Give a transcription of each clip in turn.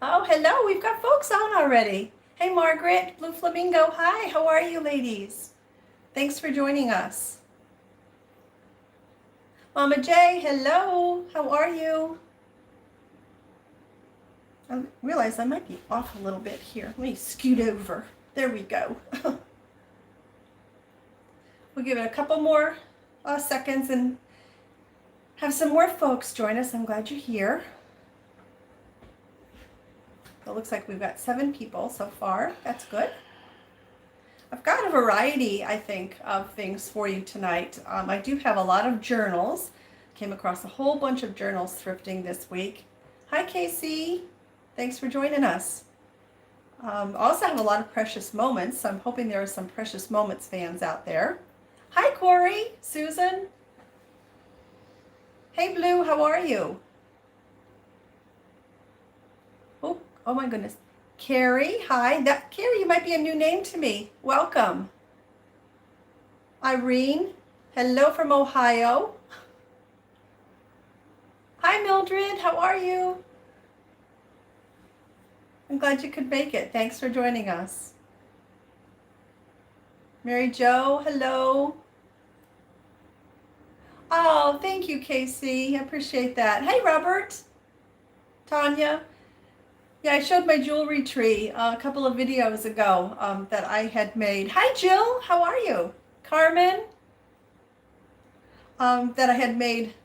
Oh, hello. We've got folks on already. Hey, Margaret, Blue Flamingo. Hi, how are you, ladies? Thanks for joining us. Mama J, hello. How are you? I realize I might be off a little bit here. Let me scoot over. There we go. We'll give it a couple more seconds and have some more folks join us. I'm glad you're here. It looks like we've got 7 people so far. That's good. I've got a variety, I think, of things for you tonight. I do have a lot of journals. Came across a whole bunch of journals thrifting this week. Hi, Casey. Thanks for joining us. I also have a lot of precious moments, so I'm hoping there are some precious moments fans out there. Hi, Corey, Susan. Hey, Blue, how are you? Oh my goodness. Carrie, hi. Carrie, you might be a new name to me. Welcome. Irene, hello from Ohio. Hi, Mildred, how are you? I'm glad you could make it. Thanks for joining us. Mary Jo, hello. Oh, thank you, Casey. I appreciate that. Hey, Robert, Tanya. Yeah, I showed my jewelry tree a couple of videos ago that I had made. Hi, Jill. How are you? Carmen, that I had made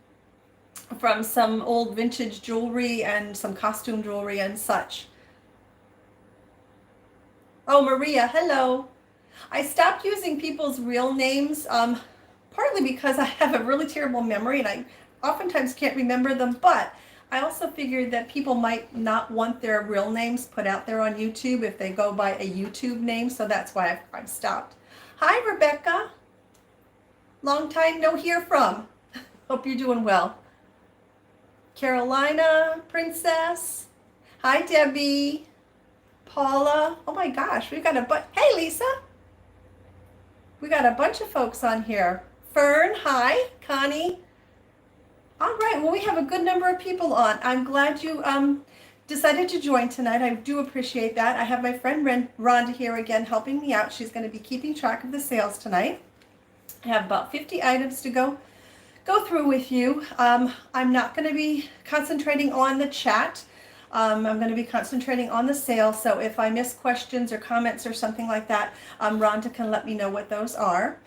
from some old vintage jewelry and some costume jewelry and such. Oh, Maria, hello. I stopped using people's real names, partly because I have a really terrible memory and I oftentimes can't remember them, but I also figured that people might not want their real names put out there on YouTube if they go by a YouTube name, so that's why I've stopped. Hi, Rebecca. Long time no hear from. Hope you're doing well. Carolina, Princess. Hi, Debbie. Paula. Oh my gosh, we've got hey, Lisa. We got a bunch of folks on here. Fern, hi. Connie. All right, well, we have a good number of people on. I'm glad you decided to join tonight. I do appreciate that. I have my friend Rhonda here again helping me out. She's going to be keeping track of the sales tonight. I have about 50 items to go through with you. I'm not going to be concentrating on the chat. I'm going to be concentrating on the sale, so if I miss questions or comments or something like that, Rhonda can let me know what those are.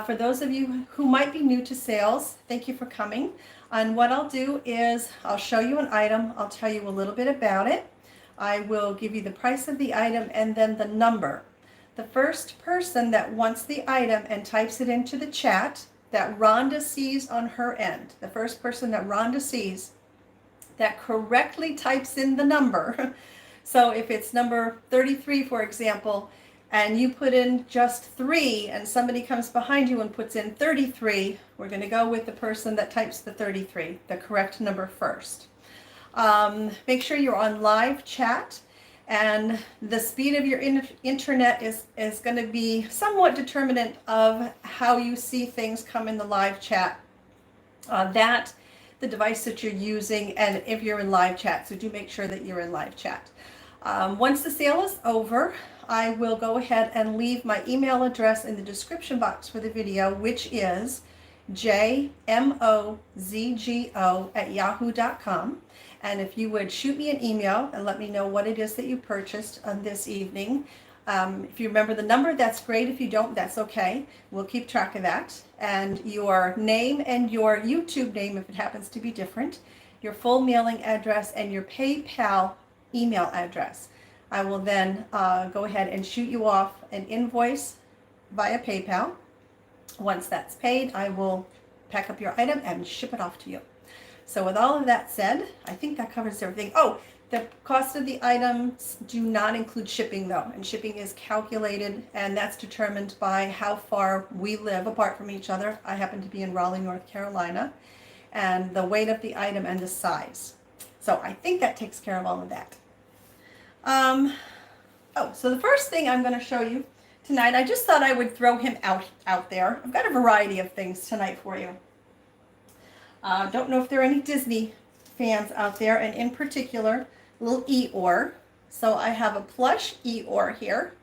For those of you who might be new to sales, thank you for coming. And what I'll do is I'll show you an item, I'll tell you a little bit about it, I will give you the price of the item and then the number. The first person that wants the item and types it into the chat that Rhonda sees on her end, the first person that Rhonda sees that correctly types in the number. So if it's number 33, for example, and you put in just 3 and somebody comes behind you and puts in 33, we're going to go with the person that types the 33, the correct number first. Make sure you're on live chat, and the speed of your internet is going to be somewhat determinant of how you see things come in the live chat. The device that you're using, and if you're in live chat, so do make sure that you're in live chat. Once the sale is over, I will go ahead and leave my email address in the description box for the video, which is jmozgo@yahoo.com. And if you would shoot me an email and let me know what it is that you purchased this evening. If you remember the number, that's great. If you don't, that's okay. We'll keep track of that. And your name and your YouTube name, if it happens to be different, your full mailing address, and your PayPal email address. I will then go ahead and shoot you off an invoice via PayPal. Once that's paid, I will pack up your item and ship it off to you. So with all of that said, I think that covers everything. Oh, the cost of the items do not include shipping though, and shipping is calculated, and that's determined by how far we live apart from each other. I happen to be in Raleigh, North Carolina, and the weight of the item and the size. So I think that takes care of all of that. So the first thing I'm going to show you tonight, I just thought I would throw him out there. I've got a variety of things tonight for you. Don't know if there are any Disney fans out there, and in particular, little Eeyore. So I have a plush Eeyore here,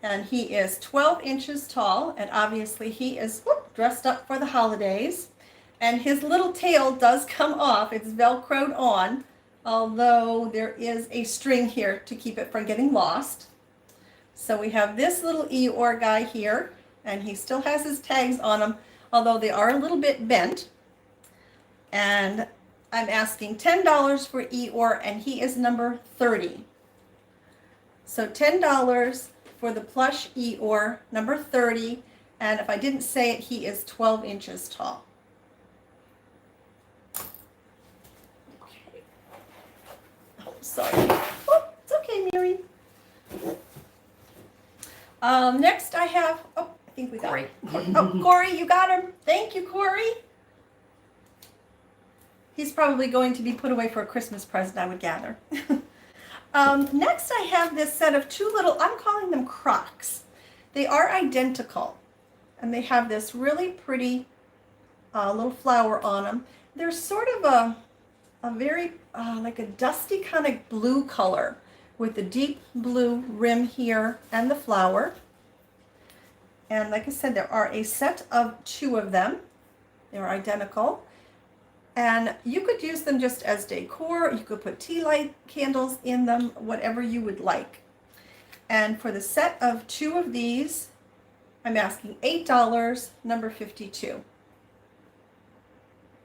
and he is 12 inches tall, and obviously he is dressed up for the holidays. And his little tail does come off. It's Velcroed on, although there is a string here to keep it from getting lost. So we have this little Eeyore guy here, and he still has his tags on him, although they are a little bit bent. And I'm asking $10 for Eeyore, and he is number 30. So $10 for the plush Eeyore, number 30. And if I didn't say it, he is 12 inches tall. Okay. Oh, sorry. Oh, it's okay, Mary. Next I have, I think we got Corey. Oh, Corey, you got him. Thank you, Corey. He's probably going to be put away for a Christmas present, I would gather. Next I have this set of two little, I'm calling them Crocs. They are identical, and they have this really pretty little flower on them. They're sort of a very, like a dusty kind of blue color with the deep blue rim here and the flower. And like I said, there are a set of two of them. They're identical. And you could use them just as decor. You could put tea light candles in them, whatever you would like. And for the set of two of these, I'm asking $8, number 52.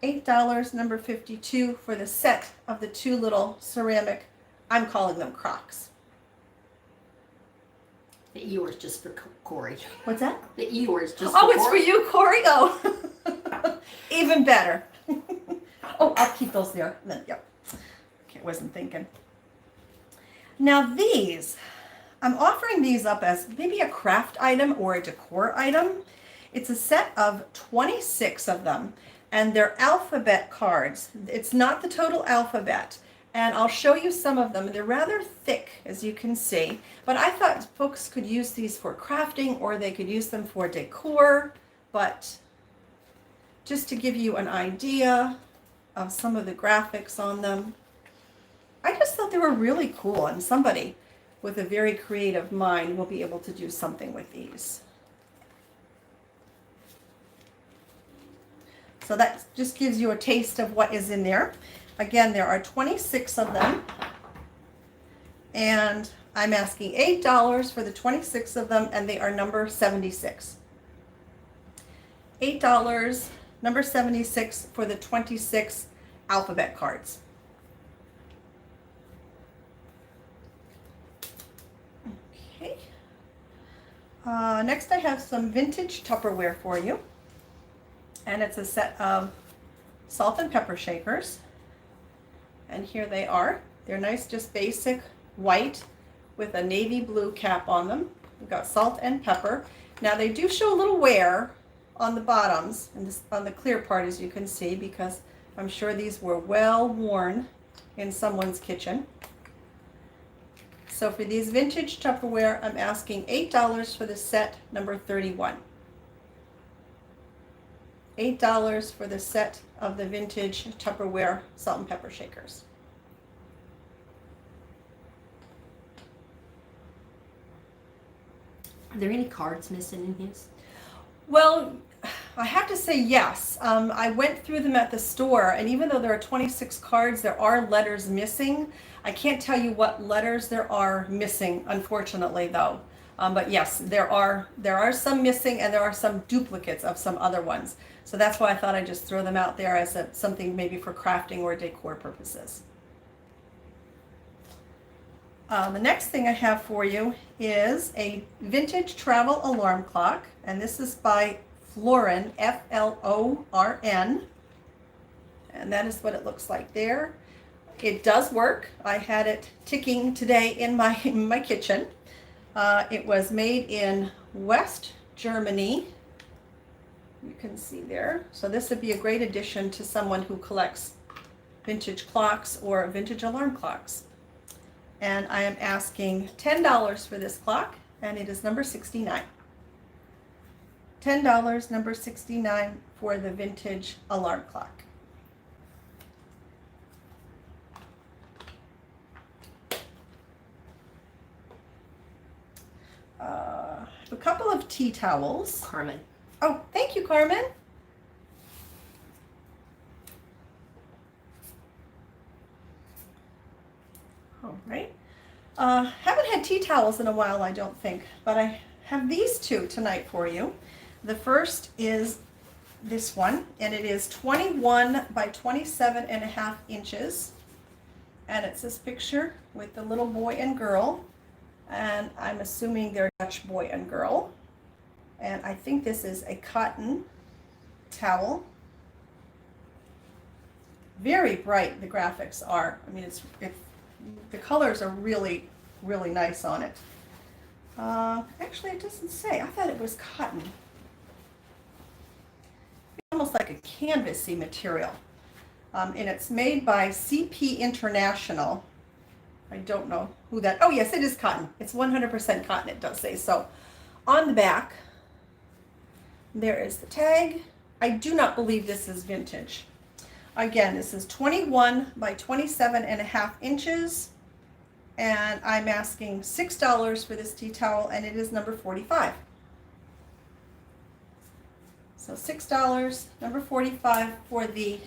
$8, number 52 for the set of the two little ceramic, I'm calling them Crocs. The Eeyore is just for Corey. What's that? The Eeyore is just Oh, for it's Corey. for you, Corey? Oh, even better. Oh, I'll keep those there. Yep. Okay, wasn't thinking. Now these, I'm offering these up as maybe a craft item or a decor item. It's a set of 26 of them, and they're alphabet cards. It's not the total alphabet, and I'll show you some of them. They're rather thick, as you can see, but I thought folks could use these for crafting, or they could use them for decor. But just to give you an idea of some of the graphics on them, I just thought they were really cool, and somebody with a very creative mind will be able to do something with these. So that just gives you a taste of what is in there. Again, there are 26 of them, and I'm asking $8 for the 26 of them, and they are number 76. $8, number 76 for the 26 alphabet cards. Okay. Next I have some vintage Tupperware for you. And it's a set of salt and pepper shakers. And here they are. They're nice, just basic white with a navy blue cap on them. We've got salt and pepper. Now they do show a little wear on the bottoms and this, on the clear part, as you can see, because I'm sure these were well worn in someone's kitchen. So for these vintage Tupperware, I'm asking $8 for the set, number 31. $8 for the set of the vintage Tupperware salt and pepper shakers. Are there any cards missing in his? Well, I have to say yes. I went through them at the store, and even though there are 26 cards, there are letters missing. I can't tell you what letters there are missing, unfortunately, though. But yes, there are some missing, and there are some duplicates of some other ones. So that's why I thought I'd just throw them out there as something maybe for crafting or decor purposes. The next thing I have for you is a vintage travel alarm clock, and this is by Florin, F-L-O-R-N, and that is what it looks like there. It does work. I had it ticking today in my kitchen. It was made in West Germany. You can see there. So this would be a great addition to someone who collects vintage clocks or vintage alarm clocks. And I am asking $10 for this clock, and it is number 69. $10, number 69 for the vintage alarm clock. a couple of tea towels. Carmen. Oh, thank you, Carmen. All right. Haven't had tea towels in a while, I don't think, but I have these two tonight for you. The first is this one, and it is 21 by 27.5 inches. And it's this picture with the little boy and girl, and I'm assuming they're Dutch boy and girl. And I think this is a cotton towel. Very bright the graphics are. I mean, the colors are really, really nice on it. Actually, it doesn't say. I thought it was cotton. Almost like a canvasy material. And it's made by CP International. I don't know who that, oh yes, it is cotton. It's 100% cotton, it does say so. On the back, there is the tag. I do not believe this is vintage. Again, this is 21 by 27.5 inches. And I'm asking $6 for this tea towel, and it is number 45. So $6, number 45 for the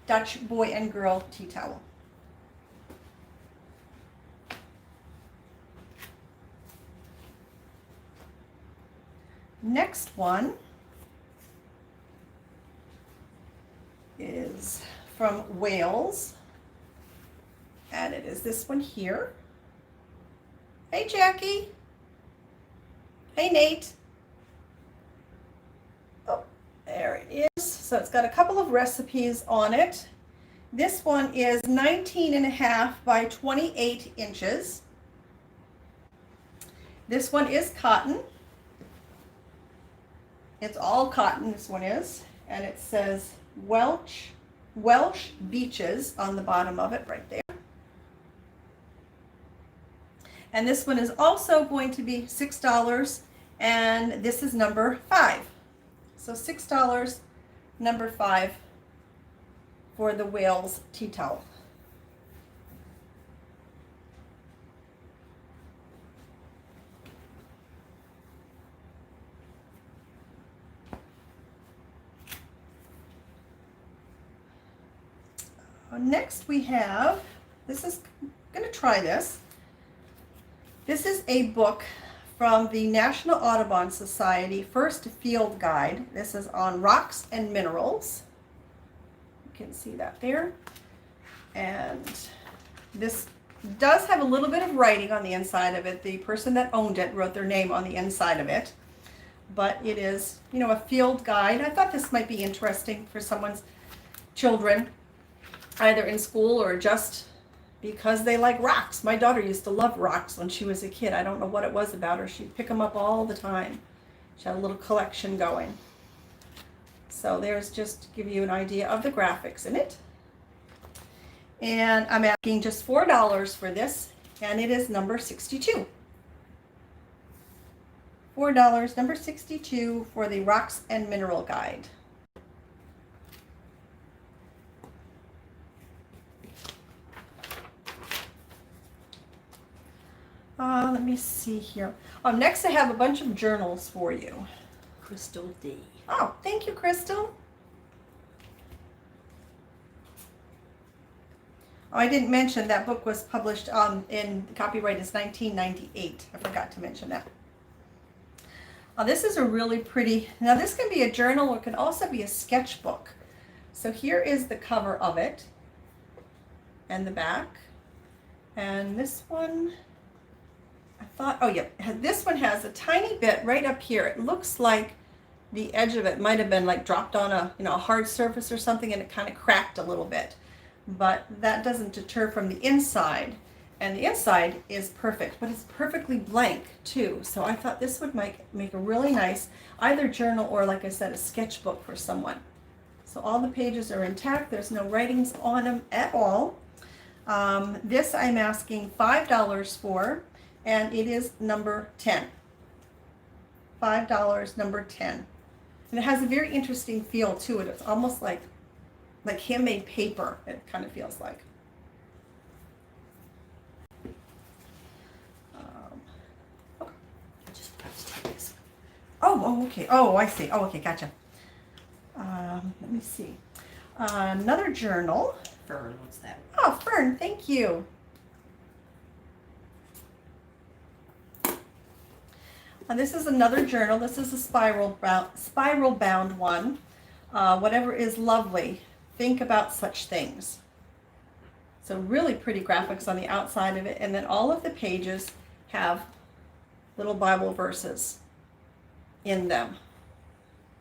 Dutch boy and girl tea towel. Next one is from Wales, and it is this one here. Hey Jackie. Hey Nate. Oh, there it is. So it's got a couple of recipes on it. This one is 19.5 by 28 inches. This one is cotton. It's all cotton, this one is. And it says Welsh Beaches on the bottom of it right there. And this one is also going to be $6, and this is number 5. So $6, number 5 for the Wales tea towel. Next we have, I'm going to try this. This is a book from the National Audubon Society First Field Guide. This is on rocks and minerals. You can see that there. And this does have a little bit of writing on the inside of it. The person that owned it wrote their name on the inside of it. But it is, you know, a field guide. I thought this might be interesting for someone's children, either in school or just because they like rocks. My daughter used to love rocks when she was a kid. I don't know what it was about her. She'd pick them up all the time. She had a little collection going. So there's just to give you an idea of the graphics in it. And I'm asking just $4 for this, and it is number 62. $4, number 62 for the Rocks and Mineral Guide. Let me see here. Next I have a bunch of journals for you. Crystal D. Oh, thank you, Crystal. Oh, I didn't mention that book was published in copyright is 1998. I forgot to mention that. This is a really pretty, now this can be a journal or it can also be a sketchbook. So here is the cover of it and the back. And this one, I thought, oh yeah, this one has a tiny bit right up here. It looks like the edge of it might have been like dropped on a, a hard surface or something, and it kind of cracked a little bit. But that doesn't deter from the inside. And the inside is perfect, but it's perfectly blank too. So I thought this would make a really nice either journal or, like I said, a sketchbook for someone. So all the pages are intact. There's no writings on them at all. This I'm asking $5 for, and it is number 10. $5, number 10. And it has a very interesting feel to it. It's almost like handmade paper, it kind of feels like. Just press this Oh, okay. Oh, I see. Oh, okay, gotcha. Let me see. Another journal. Fern, what's that? Oh, Fern, thank you. This is another journal. This is a spiral bound one. Whatever is lovely, think about such things. So really pretty graphics on the outside of it, and then all of the pages have little Bible verses in them.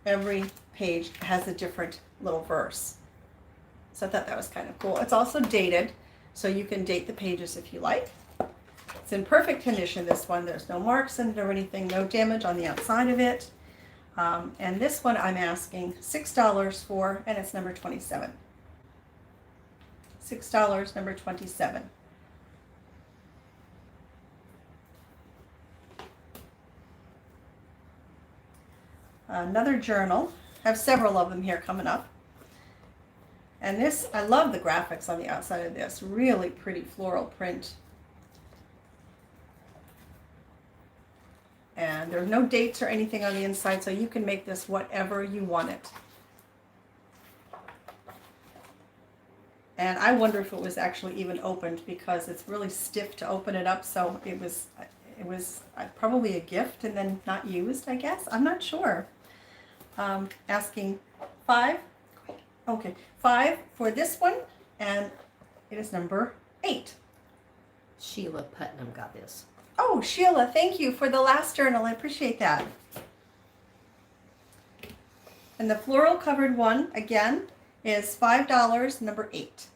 Every page has a different little verse. So I thought that was kind of cool. It's also dated, so you can date the pages if you like. It's in perfect condition, this one. There's no marks in it or anything, no damage on the outside of it. And this one I'm asking $6 for, and it's number 27. $6, number 27. Another journal. I have several of them here coming up. And this, I love the graphics on the outside of this. Really pretty floral print. And there's no dates or anything on the inside, so you can make this whatever you want it. And I wonder if it was actually even opened, because it's really stiff to open it up, so it was probably a gift and then not used, I guess. I'm not sure. Asking $5. Okay, $5 for this one, and it is number 8. Sheila Putnam got this. Oh, Sheila, thank you for the last journal. I appreciate that. And the floral covered one, again, is $5, number 8.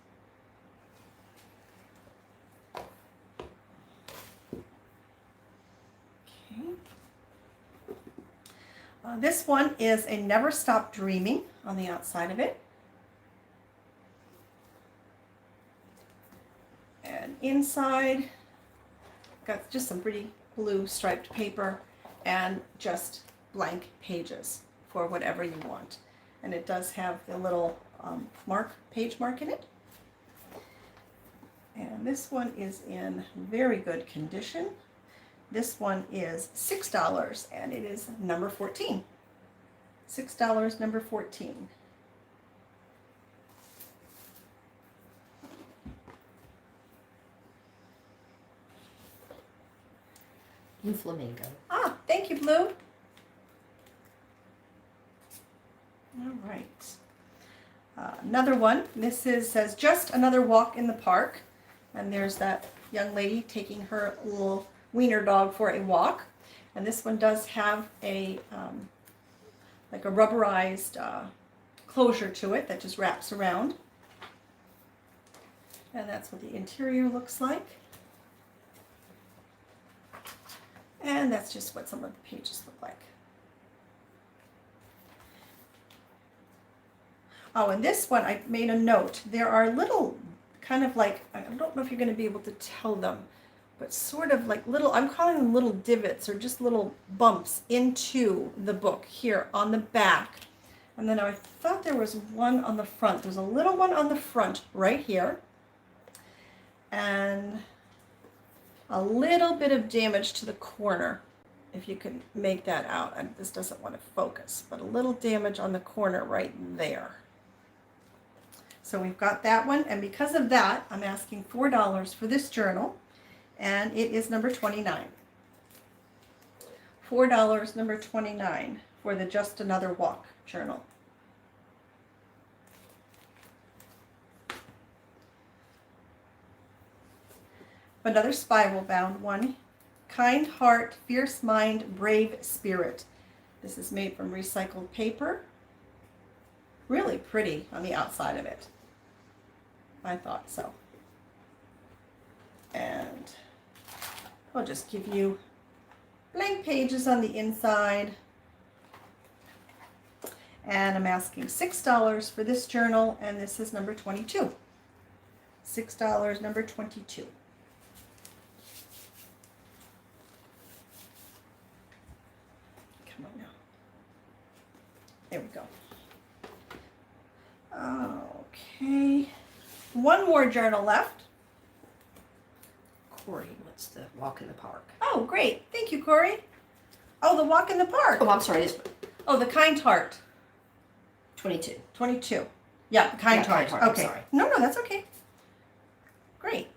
Okay. This one is a Never Stop Dreaming on the outside of it. And inside, got just some pretty blue striped paper and just blank pages for whatever you want. And it does have the little page mark in it. And this one is in very good condition. This one is $6, and it is number 14. $6, number 14. In Flamingo. Ah, thank you, Blue. All right. Another one. This says just another walk in the park, and there's that young lady taking her little wiener dog for a walk. And this one does have a like a rubberized closure to it that just wraps around, and that's what the interior looks like. And that's just what some of the pages look like. Oh, and this one I made a note. There are little kind of like, I don't know if you're going to be able to tell them, but sort of like little, I'm calling them little divots or just little bumps into the book here on the back. And then I thought there was one on the front. There's a little one on the front right here. And a little bit of damage to the corner, if you can make that out. And this doesn't want to focus, but a little damage on the corner right there. So we've got that one, and because of that, I'm asking $4 for this journal, and it is number 29. $4, number 29, for the Just Another Walk journal. Another spiral bound one. Kind heart, fierce mind, brave spirit. This is made from recycled paper. Really pretty on the outside of it. I thought so. And I'll just give you blank pages on the inside. And I'm asking $6 for this journal, and this is number 22. $6, number 22. Come on now. There we go. Okay. One more journal left. Corey, what's the walk in the park? Oh, great. Thank you, Corey. Oh, the walk in the park. Oh, I'm sorry. This one. Oh, the kind heart. 22. 22. Yeah, the kind Yeah, heart. kind heart, I'm Okay. sorry. No, that's okay. Great.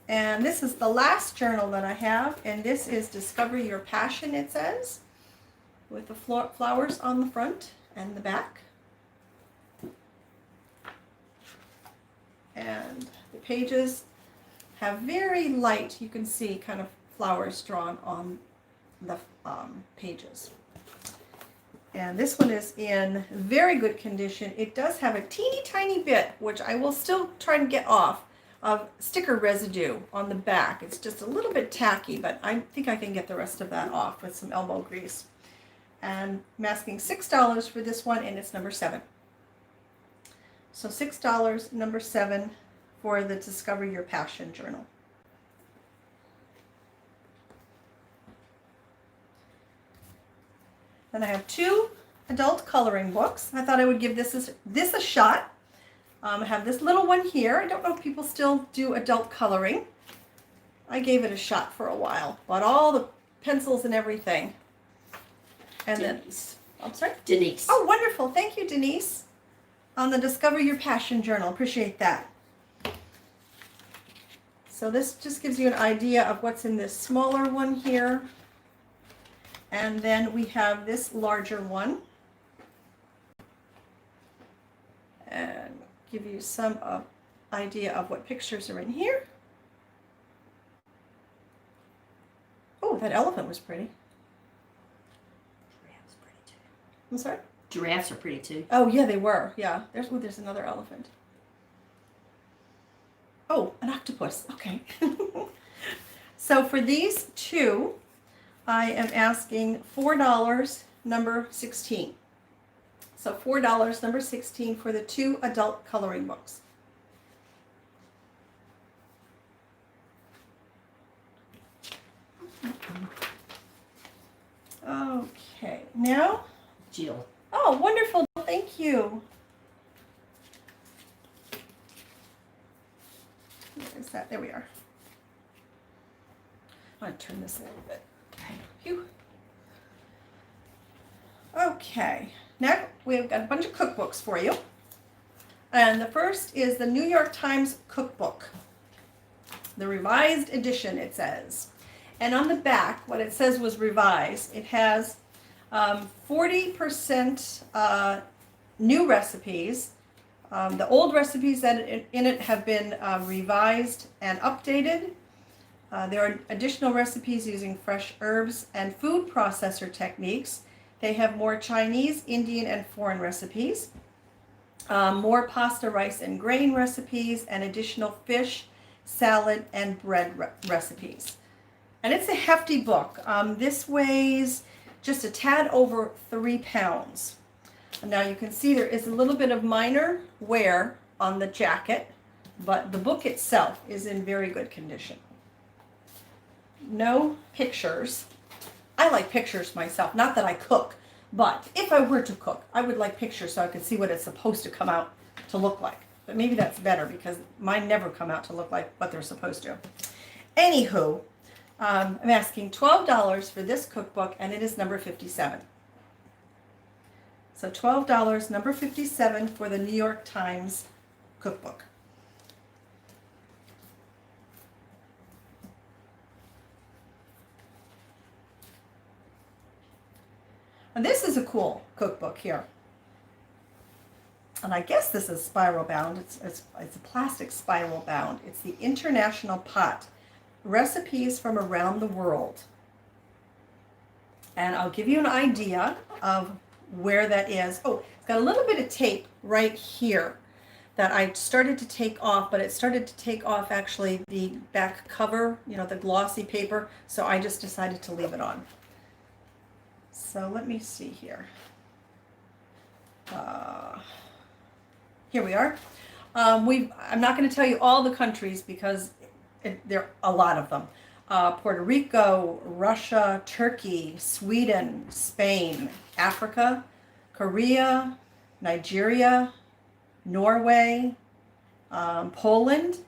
And this is the last journal that I have, and this is Discover Your Passion, it says, with the flowers on the front and the back. And the pages have very light, you can see, kind of flowers drawn on the pages. And this one is in very good condition. It does have a teeny tiny bit, which I will still try to get off, of sticker residue on the back. It's just a little bit tacky, but I think I can get the rest of that off with some elbow grease. And I'm asking $6 for this one, and it's number 7. So $6, number 7, for the Discover Your Passion journal. Then I have 2 adult coloring books. I thought I would give this a shot. I have this little one here. I don't know if people still do adult coloring. I gave it a shot for a while. Bought all the pencils and everything. And Denise. then, I'm sorry? Denise. Oh, wonderful. Thank you, Denise. On the Discover Your Passion journal. Appreciate that. So this just gives you an idea of what's in this smaller one here. And then we have this larger one. And give you some idea of what pictures are in here. Oh, that elephant was pretty. Giraffes pretty too. I'm sorry? Giraffes are pretty too. Oh, yeah, they were. Yeah, there's another elephant. Oh, an octopus. Okay. So for these 2, I am asking $4, number 16. So $4, number 16, for the 2 adult coloring books. Okay, now, Jill. oh, wonderful, thank you. Where is that? There we are. I'm going to turn this a little bit. Phew. Okay, now we've got a bunch of cookbooks for you. And the first is the New York Times Cookbook. The revised edition, it says. And on the back, what it says was revised. It has 40% new recipes. The old recipes that in it have been revised and updated. There are additional recipes using fresh herbs and food processor techniques. They have more Chinese, Indian, and foreign recipes. More pasta, rice, and grain recipes, and additional fish, salad, and bread recipes. And it's a hefty book. This weighs just a tad over 3 pounds. Now you can see there is a little bit of minor wear on the jacket, but the book itself is in very good condition. No pictures. I like pictures myself, not that I cook, but if I were to cook, I would like pictures so I could see what it's supposed to come out to look like. But maybe that's better because mine never come out to look like what they're supposed to. Anywho, I'm asking $12 for this cookbook, and it is number 57. So $12, number 57, for the New York Times Cookbook. And this is a cool cookbook here. And I guess this is spiral bound. It's a plastic spiral bound. It's the International Pot, Recipes from Around the World. And I'll give you an idea of where that is. Oh, it's got a little bit of tape right here that I started to take off, but it started to take off actually the back cover, you know, the glossy paper. So I just decided to leave it on. So let me see here. Here we are. I'm not going to tell you all the countries because there are a lot of them. Puerto Rico, Russia, Turkey, Sweden, Spain, Africa, Korea, Nigeria, Norway, Poland.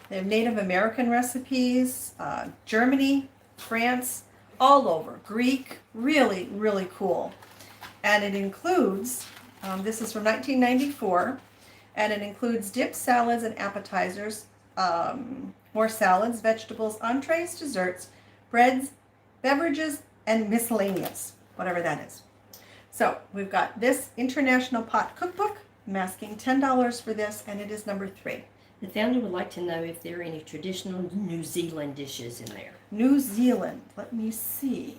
They have Native American recipes, Germany, France, all over. Greek, really, really cool. And it includes, this is from 1994, and it includes dips, salads, and appetizers, more salads, vegetables, entrees, desserts, breads, beverages, and miscellaneous, whatever that is. So we've got this International Pot Cookbook. I'm asking $10 for this, and it is number 3. The family would like to know if there are any traditional New Zealand dishes in there. New Zealand. Let me see.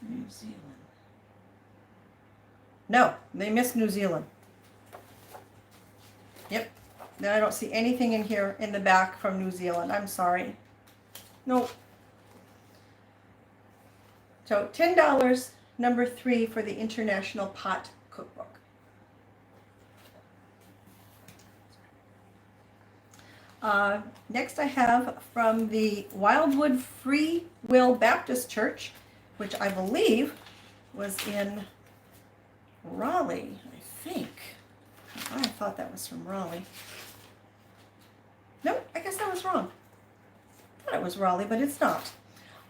New Zealand. No, they missed New Zealand. Yep. Then I don't see anything in here in the back from New Zealand. I'm sorry. Nope. So $10, number 3 for the International Pot Cookbook. Next I have from the Wildwood Free Will Baptist Church, which I believe was in Raleigh, I think. I thought that was from Raleigh. Nope, I guess I was wrong. I thought it was Raleigh, but it's not.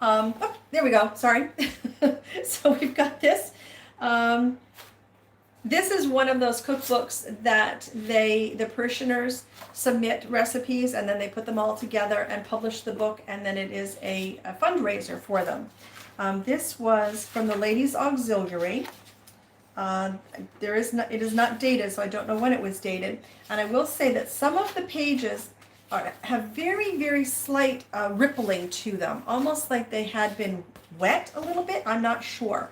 Oh, there we go. Sorry. So we've got this. This is one of those cookbooks that the parishioners submit recipes, and then they put them all together and publish the book, and then it is a fundraiser for them. This was from the Ladies Auxiliary. It is not dated, so I don't know when it was dated. And I will say that some of the pages have very, very slight rippling to them, almost like they had been wet a little bit. I'm not sure.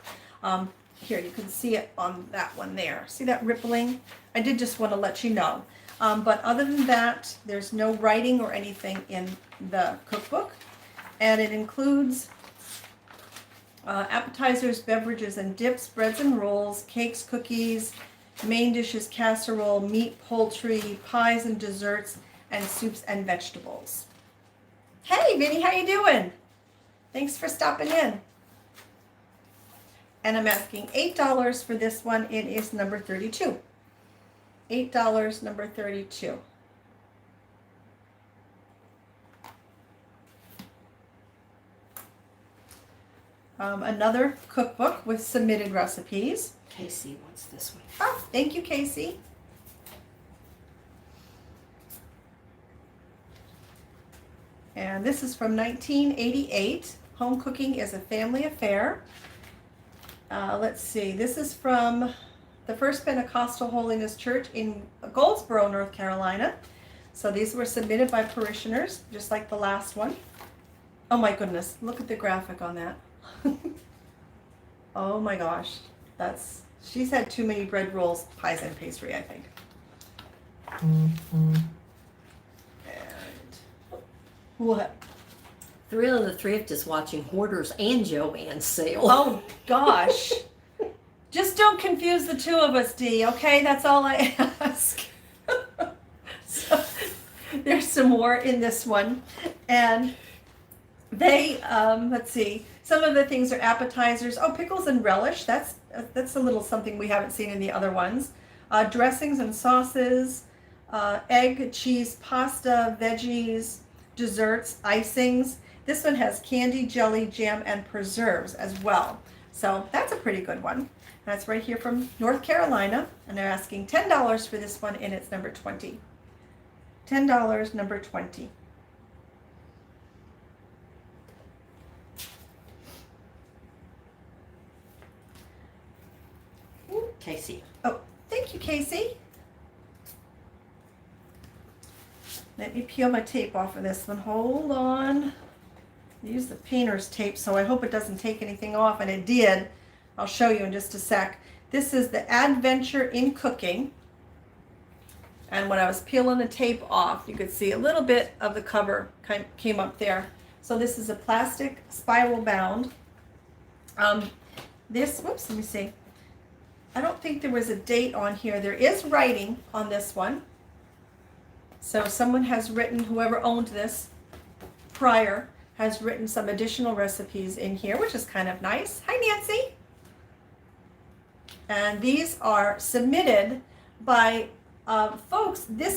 Here, you can see it on that one there. See that rippling? I did just want to let you know. But other than that, there's no writing or anything in the cookbook. And it includes appetizers, beverages, and dips, breads and rolls, cakes, cookies, main dishes, casserole, meat, poultry, pies and desserts, and soups and vegetables. Hey, Vinny, how you doing? Thanks for stopping in. And I'm asking $8 for this one. It is number 32. $8, number 32. Another cookbook with submitted recipes. Casey wants this one. Oh, thank you, Casey. And this is from 1988. Home cooking is a family affair. Let's see. This is from the First Pentecostal Holiness Church in Goldsboro, North Carolina. So these were submitted by parishioners, just like the last one. Oh my goodness, look at the graphic on that. Oh my gosh, she's had too many bread rolls, pies, and pastry, I think. And what? Thrill of the Thrift is watching Hoarders and Joanne's sale. Oh gosh. Just don't confuse the two of us, Dee, okay? That's all I ask. So, there's some more in this one. And they, let's see, some of the things are appetizers. Oh, pickles and relish. That's a little something we haven't seen in the other ones. Dressings and sauces, egg, cheese, pasta, veggies, desserts, icings. This one has candy, jelly, jam, and preserves as well. So that's a pretty good one. That's right here from North Carolina. And they're asking $10 for this one, and it's number 20. $10, number 20. Casey. Oh, thank you, Casey. Let me peel my tape off of this one. Hold on. I used the painter's tape, so I hope it doesn't take anything off, and it did. I'll show you in just a sec. This is the Adventure in Cooking. And when I was peeling the tape off, you could see a little bit of the cover came up there. So this is a plastic spiral bound. Whoops, let me see. I don't think there was a date on here. There is writing on this one. So someone has written, whoever owned this prior, has written some additional recipes in here, which is kind of nice. Hi, Nancy. And these are submitted by folks. This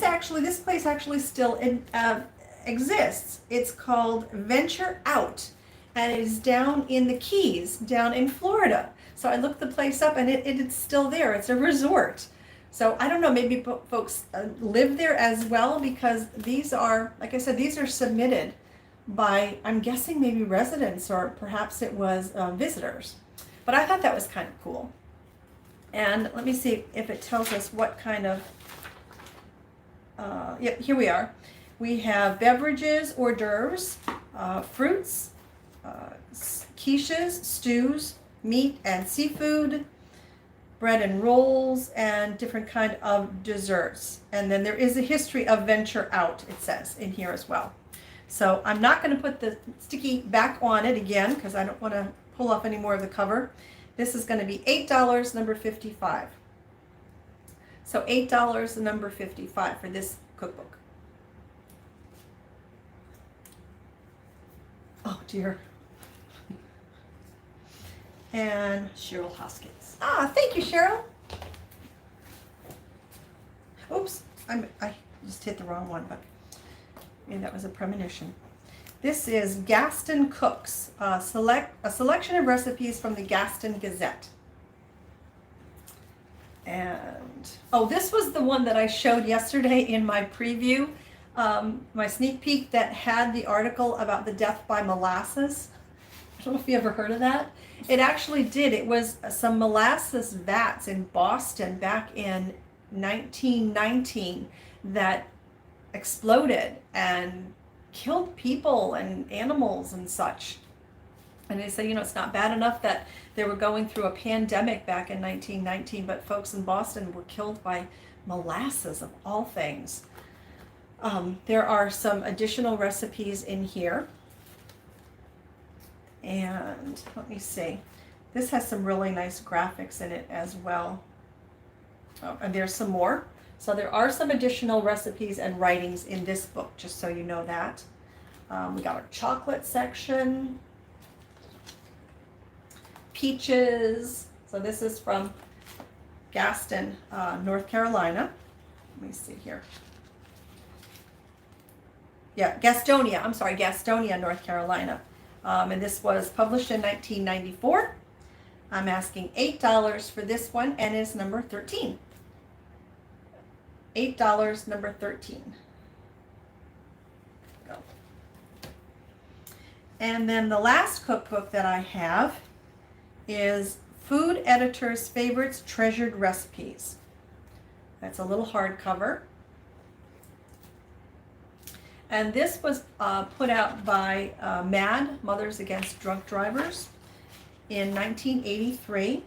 place actually still exists. It's called Venture Out, and it is down in the Keys, down in Florida. So I looked the place up, and it's still there. It's a resort. So I don't know, maybe folks live there as well, because these are, like I said, these are submitted by, I'm guessing, maybe residents, or perhaps it was visitors. But I thought that was kind of cool. And let me see if it tells us what kind of, yep, here we are. We have beverages, hors d'oeuvres, fruits, quiches, stews, meat and seafood, bread and rolls, and different kind of desserts. And then there is a history of Venture Out, it says in here as well. So I'm not going to put the sticky back on it again, because I don't want to pull off any more of the cover. This is going to be $8, number 55. So $8, number 55 for this cookbook. Oh dear. And Cheryl Hoskins. thank you, Cheryl. Oops, I just hit the wrong one, but maybe that was a premonition. This is Gaston Cooks, a selection of recipes from the Gaston Gazette. And, oh, this was the one that I showed yesterday in my preview, my sneak peek, that had the article about the death by molasses. I don't know if you ever heard of that. It actually did. It was some molasses vats in Boston back in 1919 that exploded and killed people and animals and such. And they say, it's not bad enough that they were going through a pandemic back in 1919, but folks in Boston were killed by molasses, of all things. There are some additional recipes in here. And let me see. This has some really nice graphics in it as well. Oh, and there's some more. So there are some additional recipes and writings in this book, just so you know that. We got our chocolate section. Peaches. So this is from Gaston, North Carolina. Let me see here. Yeah, Gastonia. I'm sorry, Gastonia, North Carolina. And this was published in 1994. I'm asking $8 for this one, and it's number 13. $8, number 13. Go. And then the last cookbook that I have is Food Editor's Favorites Treasured Recipes. That's a little hardcover. And this was put out by MAD, Mothers Against Drunk Drivers, in 1983.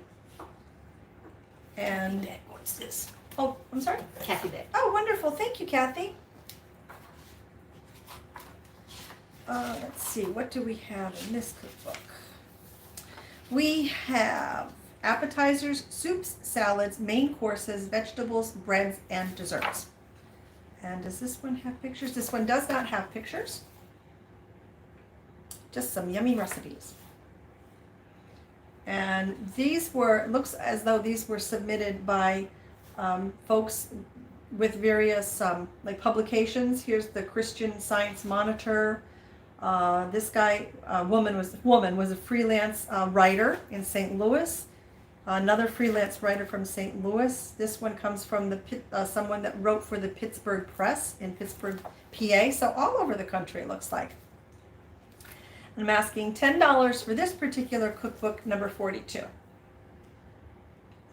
And What's this? oh, I'm sorry? Kathy Beck. Oh, wonderful. Thank you, Kathy. Let's see, what do we have in this cookbook? We have appetizers, soups, salads, main courses, vegetables, breads, and desserts. And does this one have pictures? This one does not have pictures. Just some yummy recipes. And these were, looks as though these were submitted by folks with various like publications. Here's the Christian Science Monitor. This guy, woman was a freelance writer in St. Louis. Another freelance writer from St. Louis. This one comes from someone that wrote for the Pittsburgh Press in Pittsburgh, PA. So all over the country, it looks like. I'm asking $10 for this particular cookbook, number 42.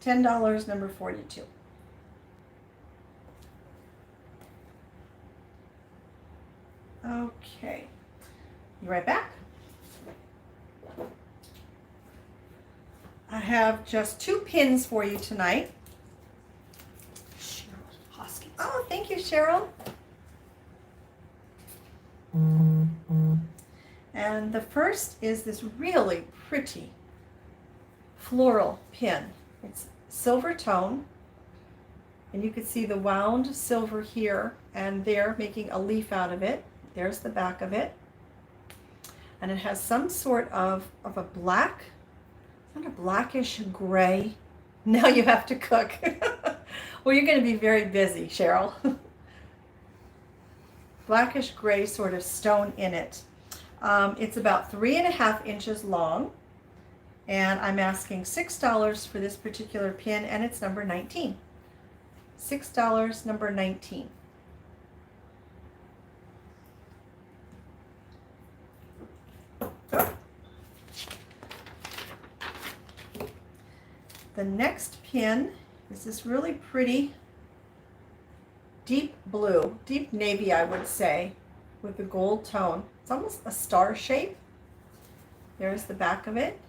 $10, number 42. Okay. Be right back. I have just 2 pins for you tonight. Cheryl Hoskins. Oh, thank you, Cheryl. And the first is this really pretty floral pin. It's silver tone, and you can see the wound silver here and there, making a leaf out of it. There's the back of it. And it has some sort of a black, not a blackish gray. Now you have to cook. Well, you're going to be very busy, Cheryl. blackish gray sort of stone in it. It's about 3.5 inches long, and I'm asking $6 for this particular pin, and it's number 19. $6, number 19. The next pin is this really pretty deep blue, deep navy, I would say, with the gold tone. It's almost a star shape. There's the back of it.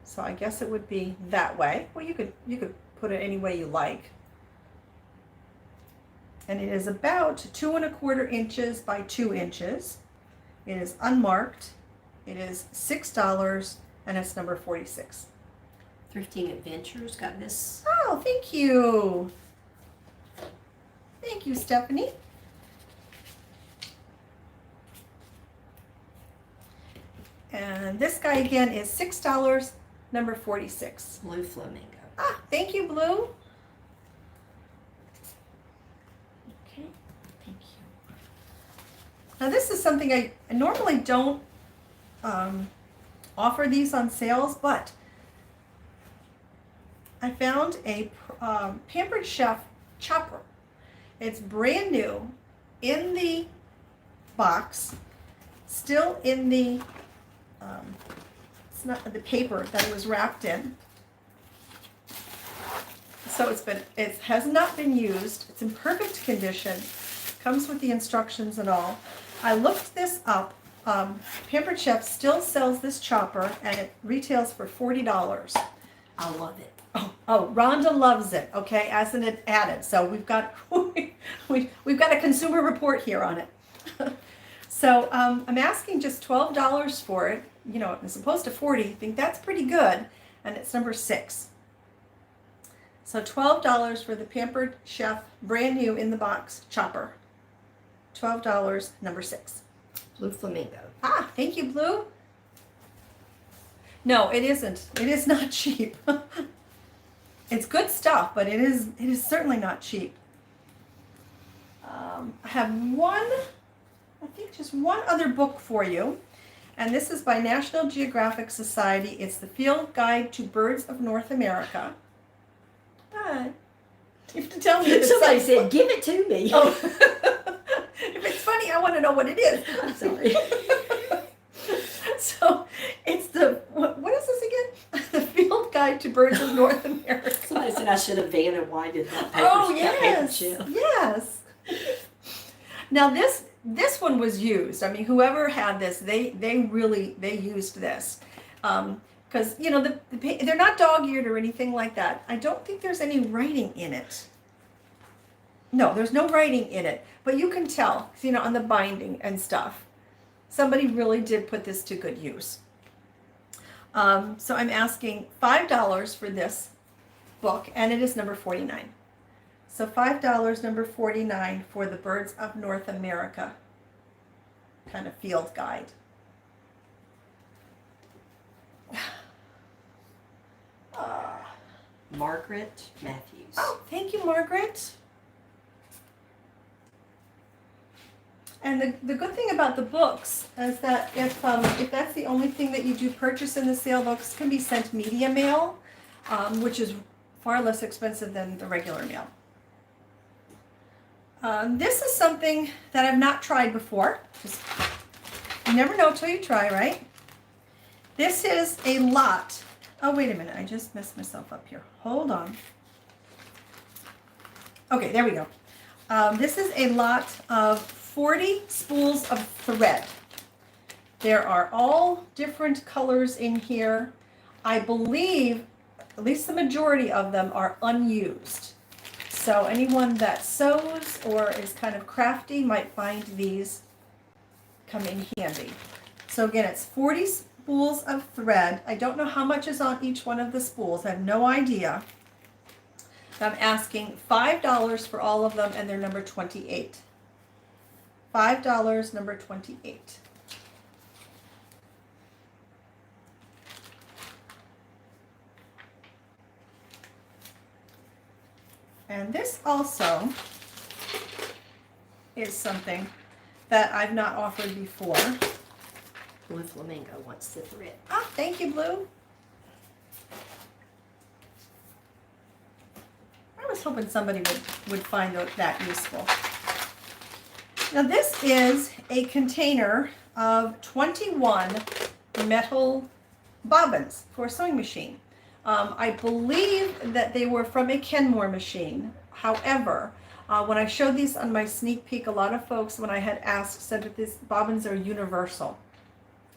So I guess it would be that way. Well, you could put it any way you like. And it is about 2¼ inches by 2 inches. It is unmarked. It is $6, and it's number 46. Thrifting Adventures got this. Oh, thank you. Thank you, Stephanie. And this guy again is $6, number 46. Blue Flamingo. Ah, thank you, Blue. Okay, thank you. Now this is something I normally don't offer these on sales, but I found a Pampered Chef chopper. It's brand new in the box, still in the it's not the paper that it was wrapped in. So it has not been used. It's in perfect condition. Comes with the instructions and all. I looked this up. Pampered Chef still sells this chopper, and it retails for $40. I love it. Oh, Rhonda loves it. Okay, as an added. So we've got we've got a consumer report here on it. So I'm asking just $12 for it. You know, as opposed to $40. I think that's pretty good, and it's number 6. So $12 for the Pampered Chef brand new in the box chopper. $12, number 6. Blue Flamingo. Ah, thank you, Blue. No, it isn't. It is not cheap. It's good stuff, but it is certainly not cheap. I have just one other book for you, and this is by National Geographic Society. It's the Field Guide to Birds of North America. But you have to tell me if it's Somebody said, "Give it to me." Oh. If it's funny, I want to know what it is. I'm sorry. So it's what is this again? The Field Guide to Birds of North America. Somebody said I should have Vanna whited that paper. Oh that paper yes, chip. yes. Now this one was used. I mean, whoever had this, they used this, because you know they're not dog-eared or anything like that. I don't think there's any writing in it. No, there's no writing in it, but you can tell, you know, on the binding and stuff. Somebody really did put this to good use. So I'm asking $5 for this book, and it is number 49. So $5, number 49 for the Birds of North America kind of field guide. Margaret Matthews. Oh, thank you, Margaret. And the good thing about the books is that if that's the only thing that you do purchase in the sale, books can be sent media mail, which is far less expensive than the regular mail. This is something that I've not tried before. You never know till you try, right? This is a lot. Oh, wait a minute. I just messed myself up here. Hold on. Okay, there we go. This is a lot of 40 spools of thread. There are all different colors in here. I believe at least the majority of them are unused. So anyone that sews or is kind of crafty might find these come in handy. So again, it's 40 spools of thread. I don't know how much is on each one of the spools. I have no idea. I'm asking $5 for all of them, and they're number 28. $5, number 28. And this also is something that I've not offered before. Blue Flamingo wants the thread. Ah, thank you, Blue. I was hoping somebody would find that useful. Now this is a container of 21 metal bobbins for a sewing machine. I believe that they were from a Kenmore machine. However, when I showed these on my sneak peek, a lot of folks, when I had asked, said that these bobbins are universal.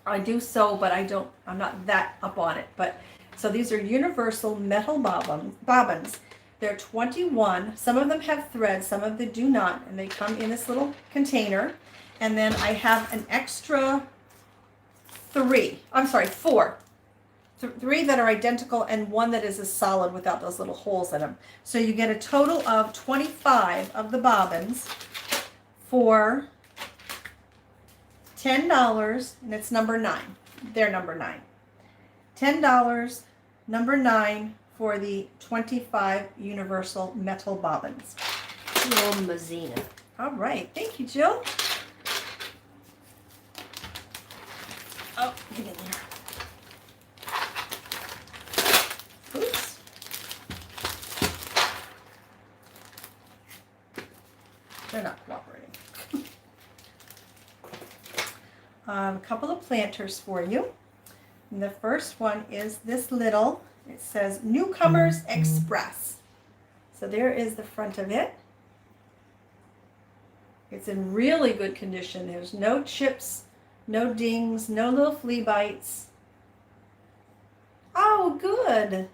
I do sew, but I'm not that up on it. But so these are universal metal bobbins. They're 21. Some of them have threads, some of them do not, and they come in this little container. And then I have an extra 4. 3 that are identical and 1 that is a solid without those little holes in them. So you get a total of 25 of the bobbins for $10, and it's number 9. They're number 9. $10, number 9 for the 25 universal metal bobbins. Little Mazina. All right, thank you, Jill. Oh, get in there. Oops. They're not cooperating. A couple of planters for you. And the first one is this little, it says Newcomers Express. So there is the front of it. It's in really good condition. There's no chips, no dings, no little flea bites. Oh, good.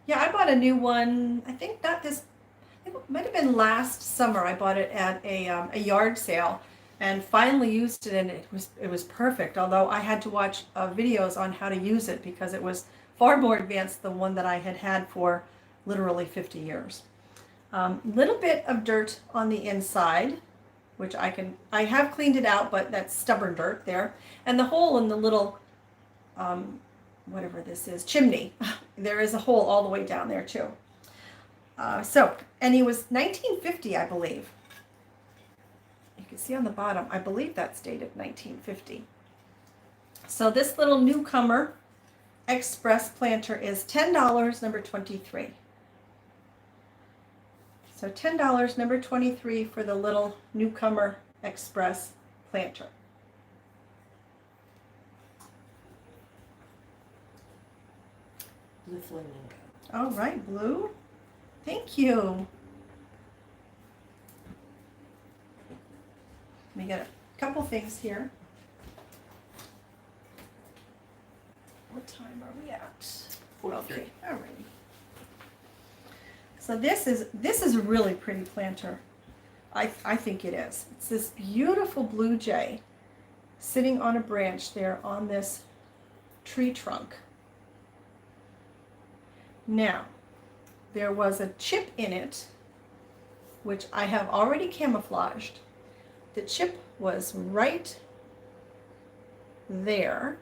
Yeah, I bought a new one. I think not this, it might have been last summer. I bought it at a yard sale and finally used it, and it was perfect. Although I had to watch videos on how to use it because it was far more advanced than one that I had had for literally 50 years. Little bit of dirt on the inside, which I have cleaned it out, but that's stubborn dirt there. And the hole in the little, whatever this is, chimney, there is a hole all the way down there too. And he was 1950, I believe. You can see on the bottom, I believe that's dated 1950. So this little Newcomer Express planter is $10, number 23. So $10, number 23 for the little Newcomer Express planter. Blue Flamingo. All right, Blue. Thank you. Let me get a couple things here. What time are we at? 43. Okay, all right. So this is a really pretty planter. I think it is. It's this beautiful blue jay sitting on a branch there on this tree trunk. Now, there was a chip in it, which I have already camouflaged. The chip was right there,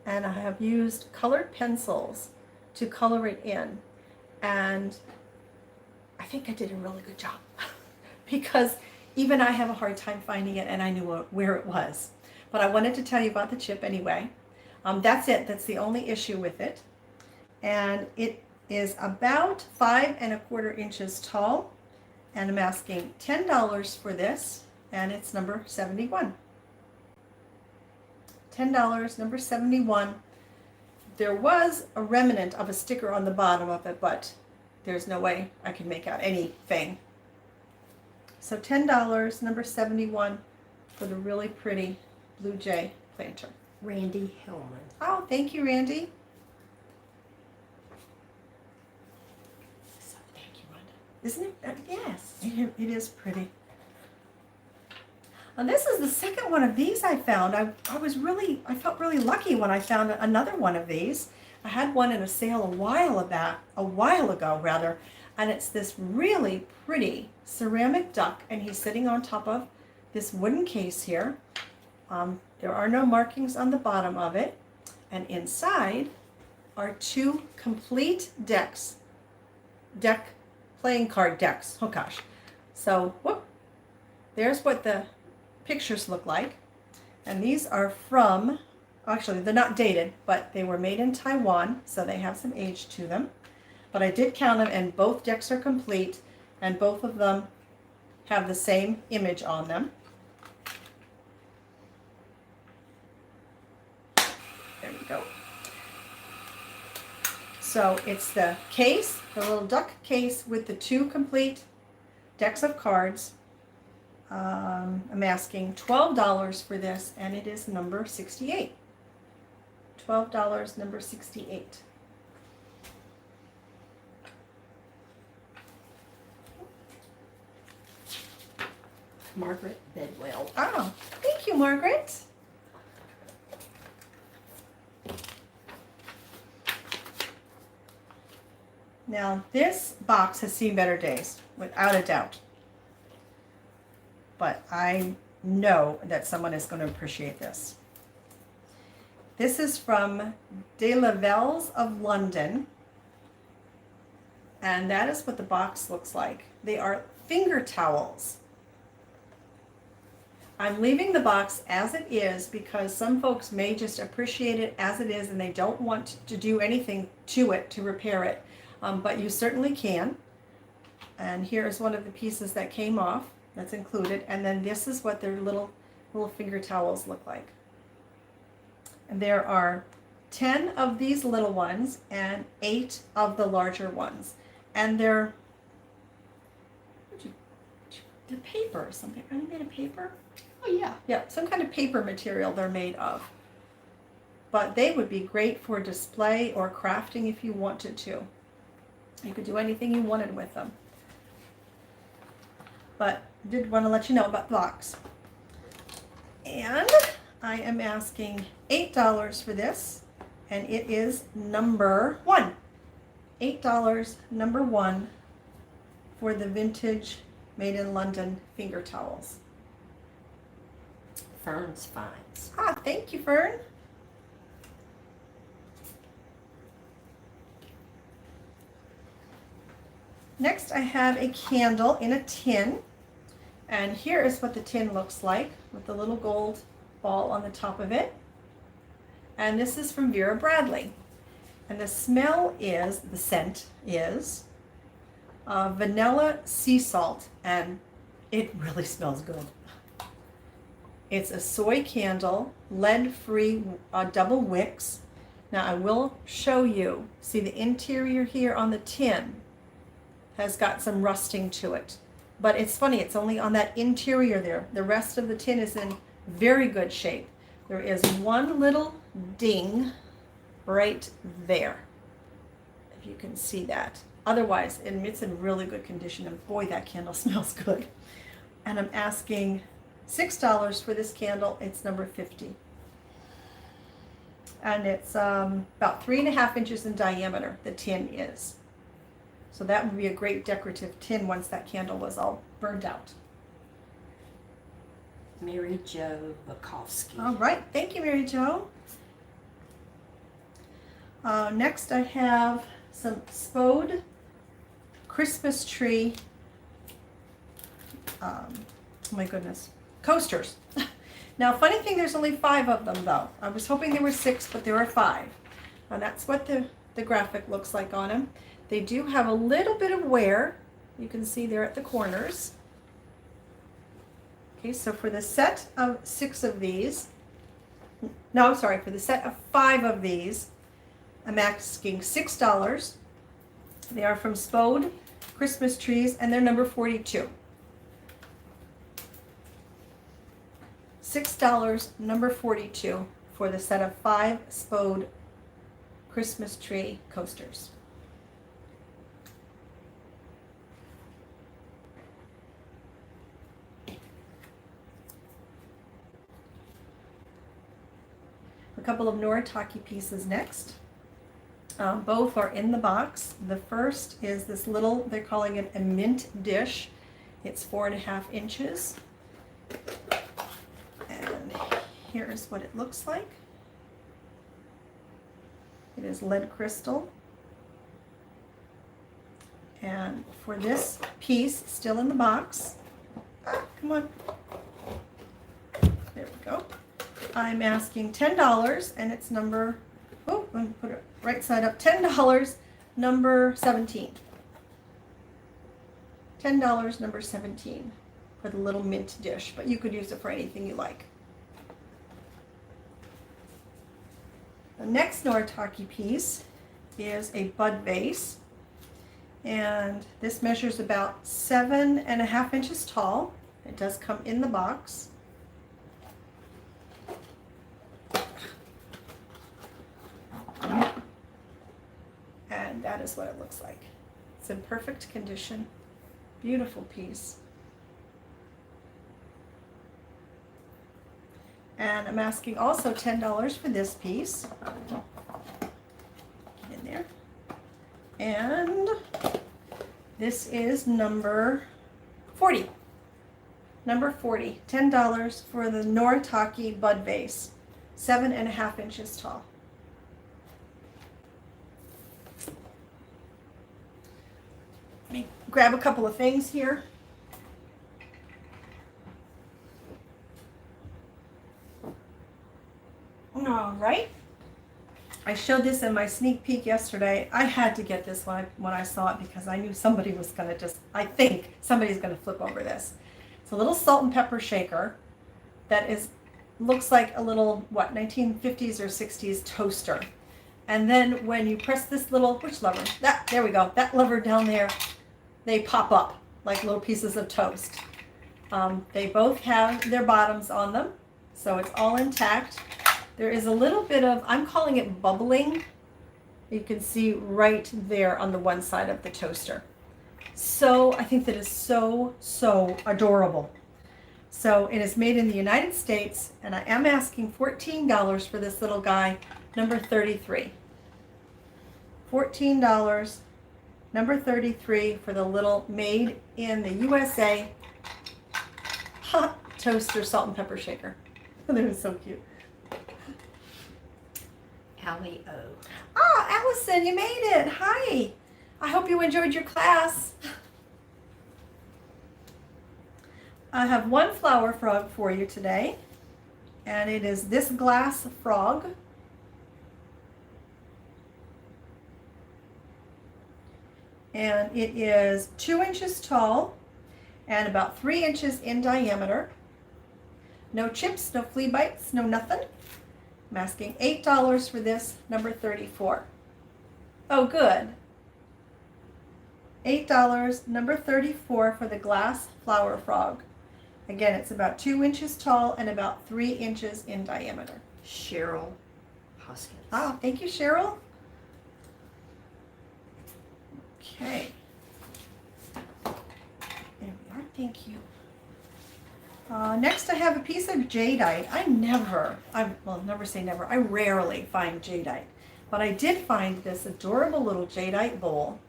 and I have used colored pencils to color it in. And I think I did a really good job because even I have a hard time finding it, and I knew where it was. But I wanted to tell you about the chip anyway. That's it. That's the only issue with it. And it is about 5 1/4 inches tall. And I'm asking $10 for this, and it's number 71. $10, number 71. There was a remnant of a sticker on the bottom of it, but there's no way I can make out anything. So $10, number 71 for the really pretty blue jay planter. Randy Hillman. Oh, thank you, Randy. So thank you, Rhonda. Isn't it? Yes. It is pretty. And this is the second one of these I found. I felt really lucky when I found another one of these. I had one in a sale a while ago, and it's this really pretty ceramic duck, and he's sitting on top of this wooden case here. There are no markings on the bottom of it, and inside are 2 complete playing card decks. Oh gosh. So, whoop, there's what the pictures look like. And these are from, actually they're not dated, but they were made in Taiwan, so they have some age to them. But I did count them, and both decks are complete, and both of them have the same image on them. There we go. So it's the case, the little duck case with the 2 complete decks of cards. I'm asking $12 for this, and it is number 68. $12, number 68. Margaret Bedwell. Oh, thank you, Margaret. Now, this box has seen better days, without a doubt. But I know that someone is going to appreciate this. This is from De La Velles of London. And that is what the box looks like. They are finger towels. I'm leaving the box as it is because some folks may just appreciate it as it is and they don't want to do anything to it to repair it. But you certainly can. And here is one of the pieces that came off that's included. And then this is what their little finger towels look like. And there are 10 of these little ones and 8 of the larger ones. And they're paper or something. Are they made of paper? Oh, yeah. Yeah, some kind of paper material they're made of. But they would be great for display or crafting if you wanted to. You could do anything you wanted with them. But I did want to let you know about the box. And I am asking $8 for this. And it is number 1. $8, number 1 for the vintage made in London finger towels. Fern's Finds. Ah, thank you, Fern. Next, I have a candle in a tin. And here is what the tin looks like with the little gold ball on the top of it. And this is from Vera Bradley. And the scent is vanilla sea salt. And it really smells good. It's a soy candle, lead-free double wicks. Now I will show you. See, the interior here on the tin has got some rusting to it. But it's funny, it's only on that interior there. The rest of the tin is in very good shape. There is one little ding right there, if you can see that. Otherwise, it's in really good condition, and boy, that candle smells good. And I'm asking $6 for this candle. It's number 50. And it's about 3.5 inches in diameter, the tin is. So that would be a great decorative tin once that candle was all burned out. Mary Jo Bukowski. All right, thank you, Mary Jo. Next I have some Spode Christmas tree, oh my goodness, coasters. Now, funny thing, there's only 5 of them though. I was hoping there were 6, but there are 5. And that's what the graphic looks like on them. They do have a little bit of wear. You can see there at the corners. Okay, so for the set of 6 of these, no, I'm sorry, for the set of 5 of these, I'm asking $6. They are from Spode Christmas trees, and they're number 42. $6, number 42, for the set of 5 Spode Christmas tree coasters. A couple of Noritake pieces next. Both are in the box. The first is this little, they're calling it a mint dish. It's 4.5 inches. And here's what it looks like. It is lead crystal. And for this piece, still in the box, come on, there we go. I'm asking $10, and it's number, oh, let me put it right side up, $10, number 17. $10, number 17, for the little mint dish, but you could use it for anything you like. The next Noritake piece is a bud vase, and this measures about 7.5 inches tall. It does come in the box. And that is what it looks like. It's in perfect condition. Beautiful piece. And I'm asking also $10 for this piece. Get in there. And this is number 40. Number 40. $10 for the Noritake bud vase. 7.5 inches tall. Let me grab a couple of things here. All right. I showed this in my sneak peek yesterday. I had to get this when I saw it because I knew somebody was going to I think somebody's going to flip over this. It's a little salt and pepper shaker that looks like a little, 1950s or 60s toaster. And then when you press this little, which lever? There we go. That lever down there, they pop up like little pieces of toast. They both have their bottoms on them, so it's all intact. There is a little bit of, I'm calling it bubbling. You can see right there on the one side of the toaster. So I think that is so, so adorable. So it is made in the United States, and I am asking $14 for this little guy, number 33. $14, number 33 for the little made in the USA hot toaster salt and pepper shaker. That is so cute. Allie O. Oh, Allison, you made it. Hi. I hope you enjoyed your class. I have one flower frog for you today, and it is this glass frog. And it is 2 inches tall and about 3 inches in diameter. No chips, no flea bites, no nothing. I'm asking $8 for this, number 34. Oh, good. $8, number 34 for the glass flower frog. Again, it's about 2 inches tall and about 3 inches in diameter. Cheryl Hoskins. Oh, thank you, Cheryl. Okay. There we are. Thank you. Next, I have a piece of jadeite. Never say never. I rarely find jadeite, but I did find this adorable little jadeite bowl.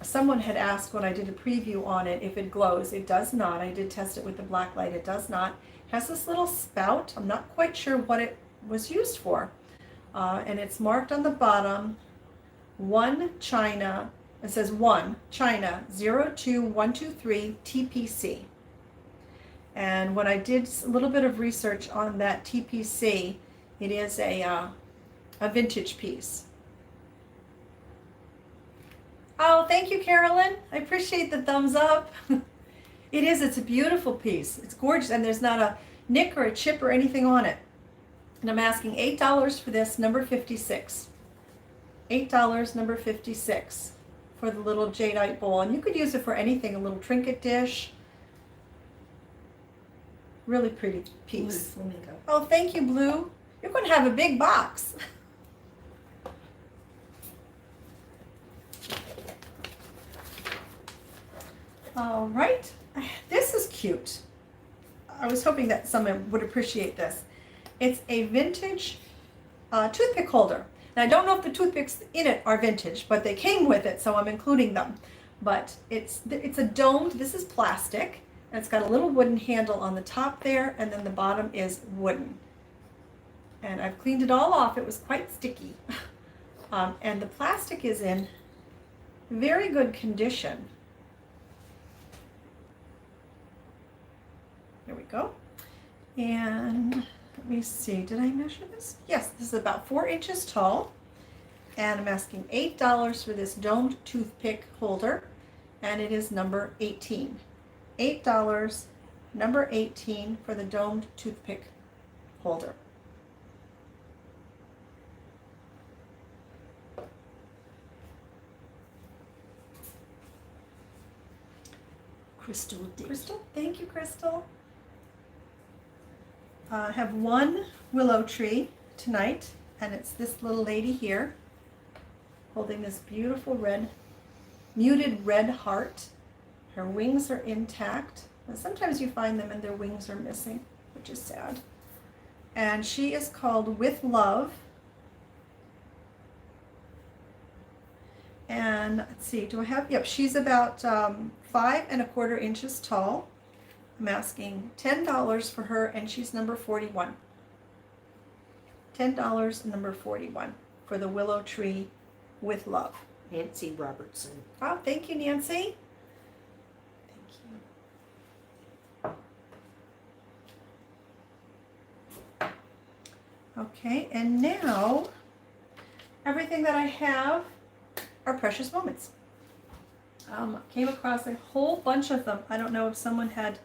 Someone had asked when I did a preview on it if it glows. It does not. I did test it with the black light. It does not. It has this little spout. I'm not quite sure what it was used for. And it's marked on the bottom, 1 China. It says 1 China 02123 TPC. And when I did a little bit of research on that TPC, it is a vintage piece. Oh, thank you, Carolyn. I appreciate the thumbs up. It is. It's a beautiful piece. It's gorgeous, and there's not a nick or a chip or anything on it. And I'm asking $8 for this, number 56. $8, number 56, for the little jadeite bowl. And you could use it for anything, a little trinket dish. Really pretty piece. Blue flamingo. Oh, thank you, Blue. You're going to have a big box. All right. This is cute. I was hoping that someone would appreciate this. It's a vintage toothpick holder. Now, I don't know if the toothpicks in it are vintage, but they came with it, so I'm including them. But it's a domed, this is plastic, and it's got a little wooden handle on the top there, and then the bottom is wooden. And I've cleaned it all off. It was quite sticky. And the plastic is in Very good condition. There we go. And let me see, did I measure this? Yes, this is about 4 inches tall. And I'm asking $8 for this domed toothpick holder. And it is number 18. $8, number 18 for the domed toothpick holder. Crystal did. Crystal, thank you, Crystal. I have one willow tree tonight, and it's this little lady here holding this beautiful red, muted red heart. Her wings are intact. And sometimes you find them and their wings are missing, which is sad. And she is called With Love. And let's see, do I have, yep, she's about 5¼ inches tall. I'm asking $10 for her, and she's number 41. $10, number 41 for the willow tree With Love. Nancy Robertson. Oh, thank you, Nancy. Thank you. Okay, and now everything that I have are precious moments. Came across a whole bunch of them. I don't know if someone had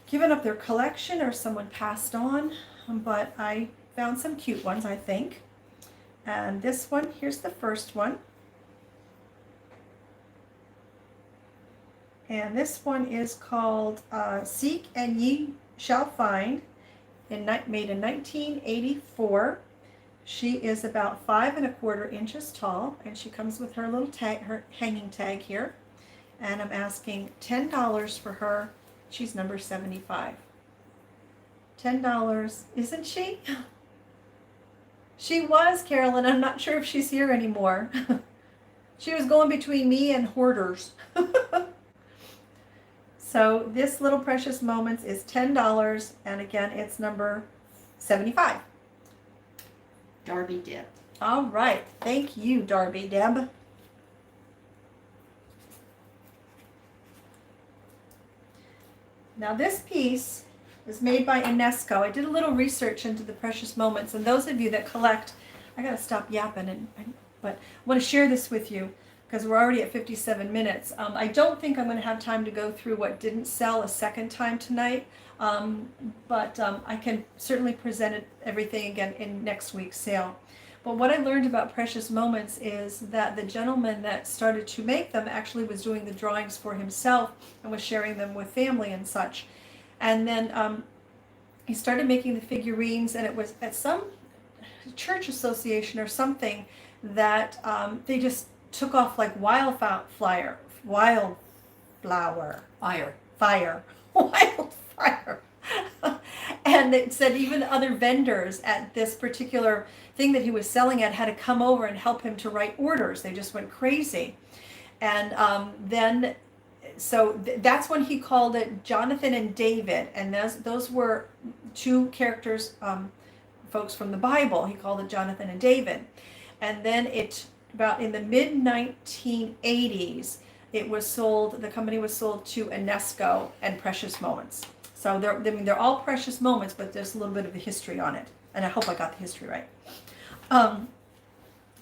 given up their collection or someone passed on, but I found some cute ones, I think. And this one, here's the first one. And this one is called Seek and Ye Shall Find, made in 1984. She is about 5¼ inches tall, and she comes with her little tag, her hanging tag here. And I'm asking $10 for her. She's number 75. $10, isn't she? She was, Carolyn. I'm not sure if she's here anymore. She was going between me and hoarders. So this little precious moments is $10, and again, it's number 75. Darby Deb. All right. Thank you, Darby Deb. Now this piece is made by UNESCO. I did a little research into the precious moments, and those of you that collect, I gotta stop yapping, but I want to share this with you because we're already at 57 minutes. I don't think I'm going to have time to go through what didn't sell a second time tonight, but I can certainly present everything again in next week's sale. But what I learned about precious moments is that the gentleman that started to make them actually was doing the drawings for himself and was sharing them with family and such. And then he started making the figurines, and it was at some church association or something that they just took off like wildfire, and it said even other vendors at this particular thing that he was selling at had to come over and help him to write orders. They just went crazy. And then that's when he called it Jonathan and David, and those were two characters, folks from the Bible. He called it Jonathan and David. And then about in the mid 1980s, the company was sold to UNESCO and Precious Moments. So they're all precious moments, but there's a little bit of the history on it. And I hope I got the history right.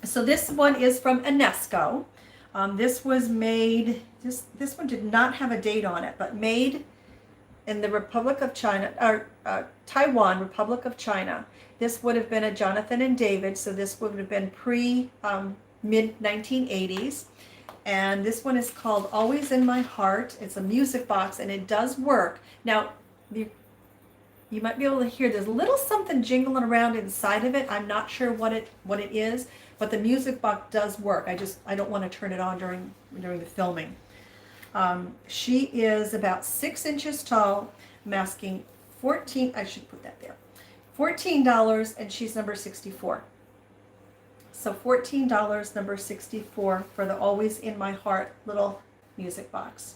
So this one is from UNESCO. This was made, this one did not have a date on it, but made in the Republic of China, or Taiwan, Republic of China. This would have been a Jonathan and David, so this would have been mid 1980s. And this one is called Always in My Heart. It's a music box, and it does work. Now, you might be able to hear there's a little something jingling around inside of it. I'm not sure what it is, but the music box does work. I don't want to turn it on during the filming. She is about 6 inches tall. I'm asking I should put that there. $14, and she's number 64. So $14, number 64 for the Always in My Heart little music box.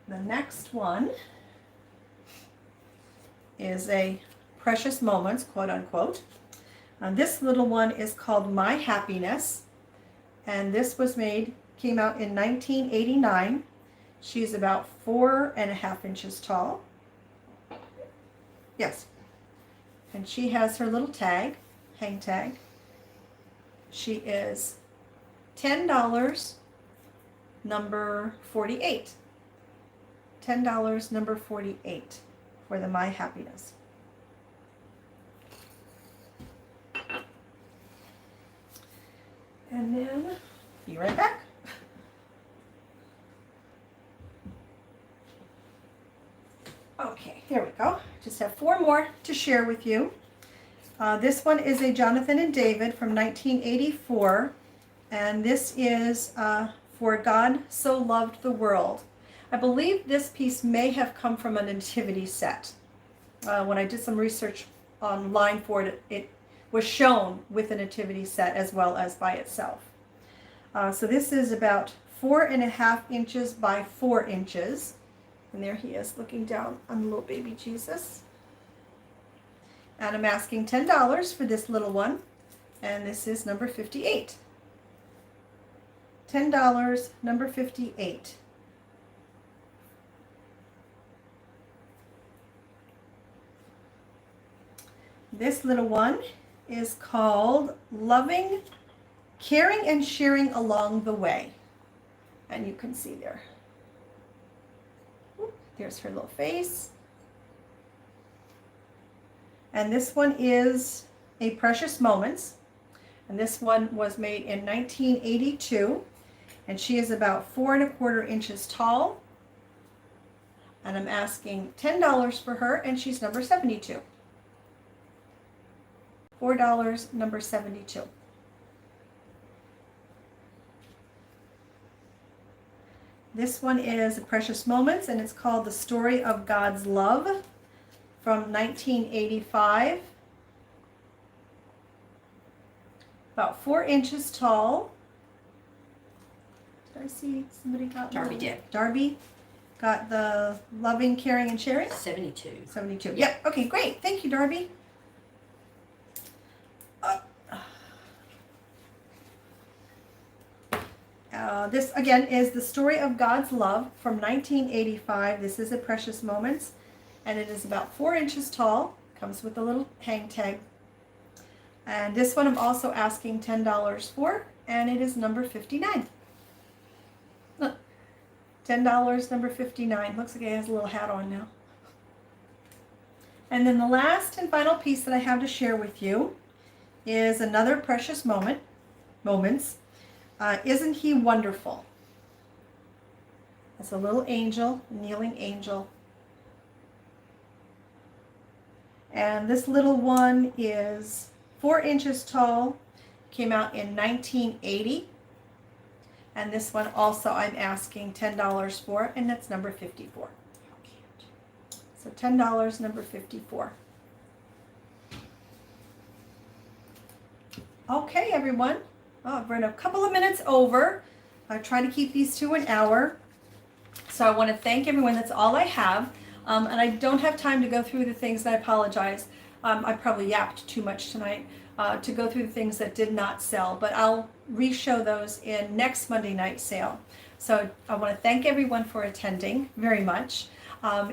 The next one is a precious moments, quote unquote. This little one is called My Happiness, and this came out in 1989. She's about 4.5 inches tall. Yes. And she has her little tag, hang tag. She is $10, number 48. $10, number 48 for the My Happiness. And then, be right back. Okay, here we go. Just have 4 more to share with you. This one is a Jonathan and David from 1984, and this is For God So Loved the World. I believe this piece may have come from a nativity set. When I did some research online for it, it was shown with a nativity set as well as by itself. So this is about 4.5 inches by 4 inches. And there he is looking down on little baby Jesus. And I'm asking $10 for this little one. And this is number 58. $10, number 58. This little one is called Loving, Caring, and Sharing Along the Way. And you can see there. There's her little face. And this one is a Precious Moments. And this one was made in 1982. And she is about 4.25 inches tall. And I'm asking $10 for her, and she's number 72. $4, number 72. This one is Precious Moments, and it's called The Story of God's Love from 1985. About 4 inches tall. Did I see somebody got Darby did. Darby got the Loving, Caring, and Sharing? 72. 72. Yeah. Okay, great. Thank you, Darby. This again is The Story of God's Love from 1985. This is a Precious Moments, and it is about 4 inches tall. Comes with a little hang tag. And this one I'm also asking $10 for, and it is number 59. Look, $10, number 59. Looks like it has a little hat on now. And then the last and final piece that I have to share with you is another Precious Moments. Isn't He Wonderful? It's a little angel, kneeling angel. And this little one is 4 inches tall, came out in 1980. And this one also I'm asking $10 for, and that's number 54. So $10, number 54. Okay, everyone. Oh, we're in a couple of minutes over. I try to keep these to an hour. So I want to thank everyone. That's all I have. And I don't have time to go through the things, and I apologize. I probably yapped too much tonight to go through the things that did not sell. But I'll re-show those in next Monday night sale. So I want to thank everyone for attending very much.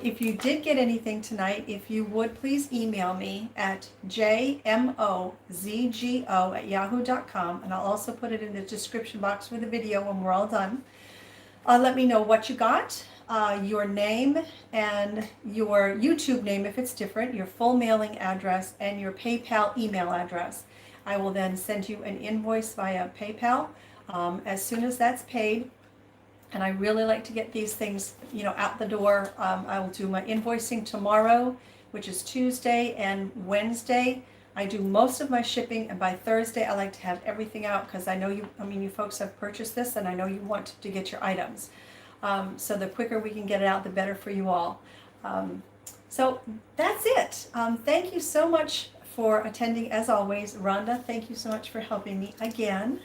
If you did get anything tonight, if you would please email me at jmozgo@yahoo.com, and I'll also put it in the description box for the video when we're all done. Let me know what you got, your name and your YouTube name if it's different, your full mailing address, and your PayPal email address. I will then send you an invoice via PayPal as soon as that's paid. And I really like to get these things, out the door. I will do my invoicing tomorrow, which is Tuesday, and Wednesday. I do most of my shipping, and by Thursday I like to have everything out because I know you folks have purchased this, and I know you want to get your items. So the quicker we can get it out, the better for you all. So that's it. Thank you so much for attending as always. Rhonda, thank you so much for helping me again.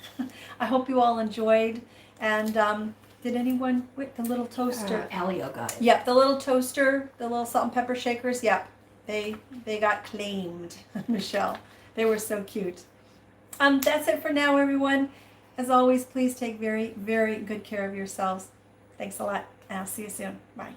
I hope you all enjoyed. And did anyone with the little toaster? Alio got it. Yep, the little toaster, the little salt and pepper shakers. Yep, They got claimed, Michelle. They were so cute. That's it for now, everyone. As always, please take very, very good care of yourselves. Thanks a lot. I'll see you soon. Bye.